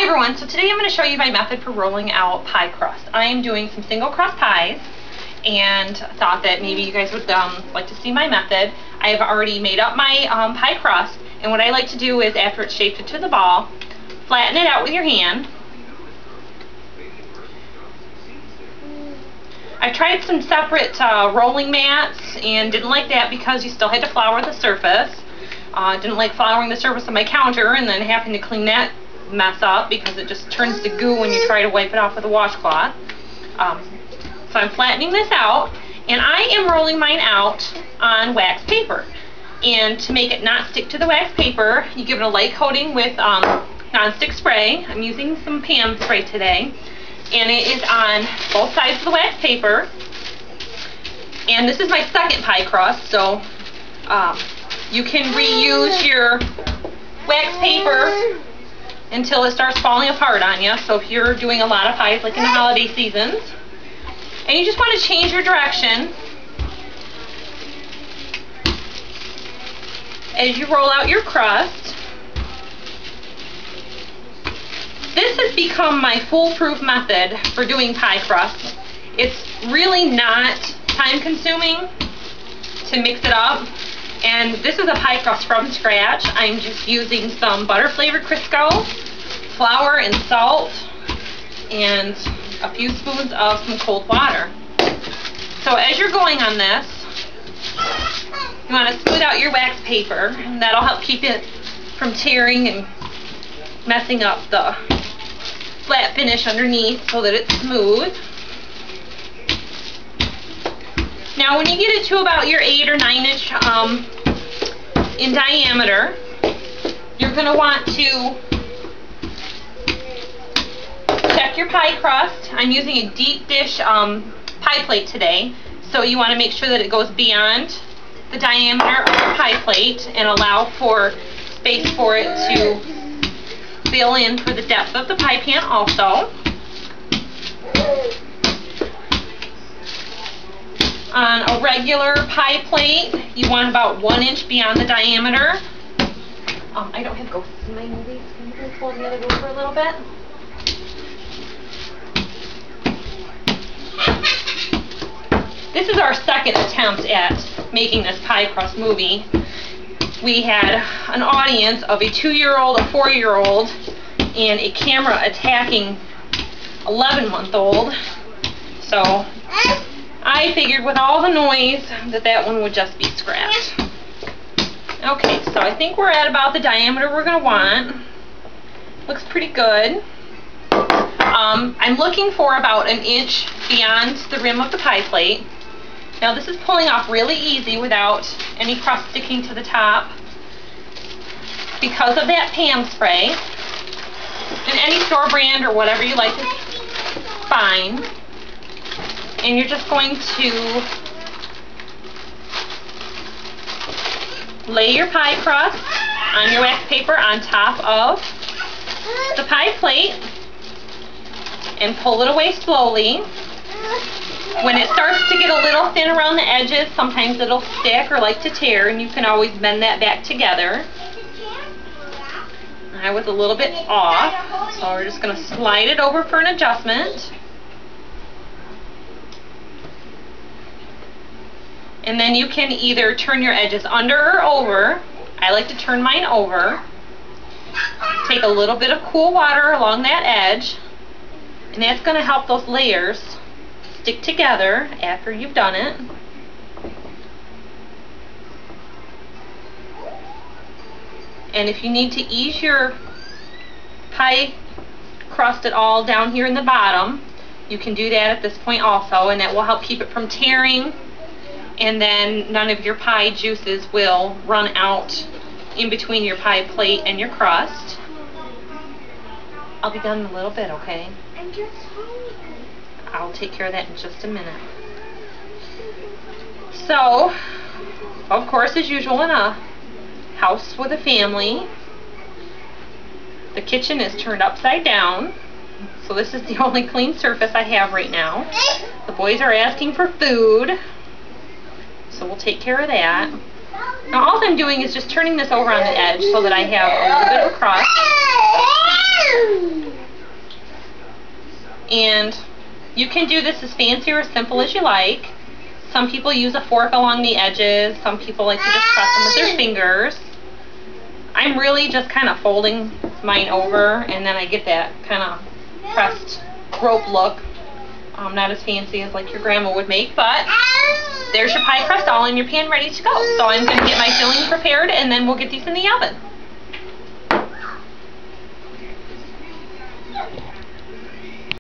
everyone, so today I'm going to show you my method for rolling out pie crust. I am doing some single crust pies and thought that maybe you guys would like to see my method. I have already made up my pie crust, and what I like to do is after it's shaped into the ball, flatten it out with your hand. I tried some separate rolling mats and didn't like that because you still had to flour the surface. Didn't like flouring the surface of my counter and then having to clean that mess up because it just turns to goo when you try to wipe it off with a washcloth. So I'm flattening this out, and I am rolling mine out on wax paper. And to make it not stick to the wax paper, you give it a light coating with non-stick spray. I'm using some Pam spray today, and it is on both sides of the wax paper. And this is my second pie crust, so you can reuse your wax paper until it starts falling apart on you. So if you're doing a lot of pies like in the holiday seasons, and you just want to change your direction as you roll out your crust. This has become my foolproof method for doing pie crust. It's really not time consuming to mix it up. And this is a pie crust from scratch. I'm just using some butter flavored Crisco, flour and salt, and a few spoons of some cold water. So as you're going on this, you want to smooth out your wax paper, and that'll help keep it from tearing and messing up the flat finish underneath so that it's smooth. Now when you get it to about your 8 or 9 inch in diameter, you're going to want to check your pie crust. I'm using a deep dish pie plate today, so you want to make sure that it goes beyond the diameter of your pie plate and allow for space for it to fill in for the depth of the pie pan also. On a regular pie plate, you want about 1 inch beyond the diameter. I don't have ghosts in my movies. Can you guys hold the other door for a little bit? This is our second attempt at making this pie crust movie. We had an audience of a 2-year-old, a 4-year-old, and a camera attacking 11-month-old. So I figured with all the noise that one would just be scrapped. Okay, so I think we're at about the diameter we're going to want. Looks pretty good. I'm looking for about 1 inch beyond the rim of the pie plate. Now this is pulling off really easy without any crust sticking to the top because of that Pam spray. And any store brand or whatever you like is fine. And you're just going to lay your pie crust on your wax paper on top of the pie plate and pull it away slowly. When it starts to get a little thin around the edges, sometimes it'll stick or like to tear, and you can always bend that back together. I was a little bit off, so we're just going to slide it over for an adjustment. And then you can either turn your edges under or over. I like to turn mine over. Take a little bit of cool water along that edge, and that's going to help those layers stick together after you've done it. And if you need to ease your pie crust at all down here in the bottom, you can do that at this point also, and that will help keep it from tearing, and then none of your pie juices will run out in between your pie plate and your crust. I'll be done in a little bit, okay? I'm just hungry. I'll take care of that in just a minute. So, of course, as usual in a house with a family, the kitchen is turned upside down. So this is the only clean surface I have right now. The boys are asking for food, so we'll take care of that. Now all I'm doing is just turning this over on the edge so that I have a little bit of crust. And you can do this as fancy or as simple as you like. Some people use a fork along the edges. Some people like to just press them with their fingers. I'm really just kind of folding mine over, and then I get that kind of pressed rope look. Not as fancy as like your grandma would make, but there's your pie crust all in your pan ready to go. So I'm going to get my filling prepared, and then we'll get these in the oven.